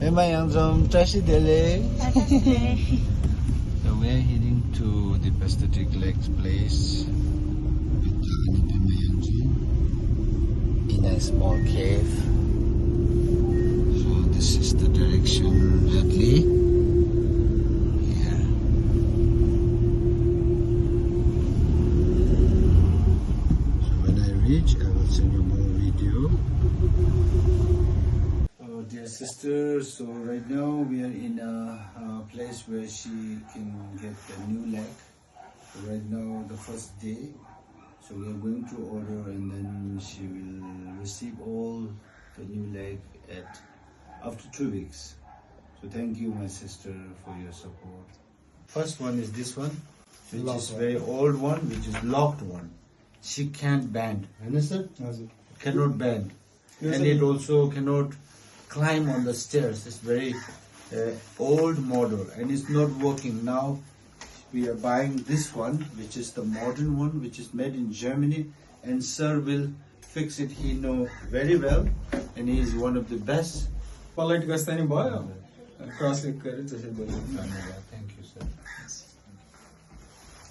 Emayangzom Tashi Dele. Saturday. So we are heading to the Pathetic Lakes place in a small cave. So this is the direction roughly. Here. So when I reach, I will send you more video. Oh, dear sister, so right now we are in a place where she can get a new leg. So right now, the first day, so we are going to order and then she will receive all the new leg after 2 weeks. So thank you, my sister, for your support. First one is this one, which is very old one, which is locked one. She can't bend. Understand? Cannot bend. And it also cannot climb on the stairs. It's very old model and it's not working. Now we are buying this one, which is the modern one, which is made in Germany, and sir will fix it. He know very well and he is one of the best. Polite gastani boy. Cross click kare जैसे बोले. Thank you, sir.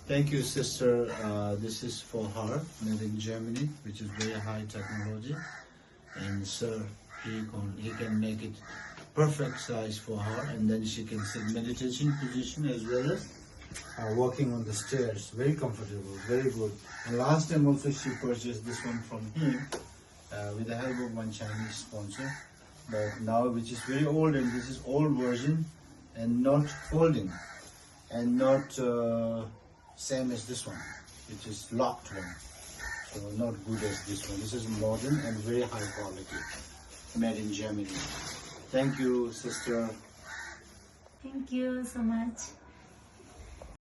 Thank you, sister. This is for her, made in Germany, which is very high technology. And sir, he can make it perfect size for her, and then she can sit meditation position as well as walking on the stairs. Very comfortable, very good. And last time also she purchased this one from him with the help of one Chinese sponsor. But now, which is very old, and this is old version and not folding and not same as this one, which is locked one. So not good as this one. This is modern and very high quality, made in Germany. Thank you, sister. Thank you so much.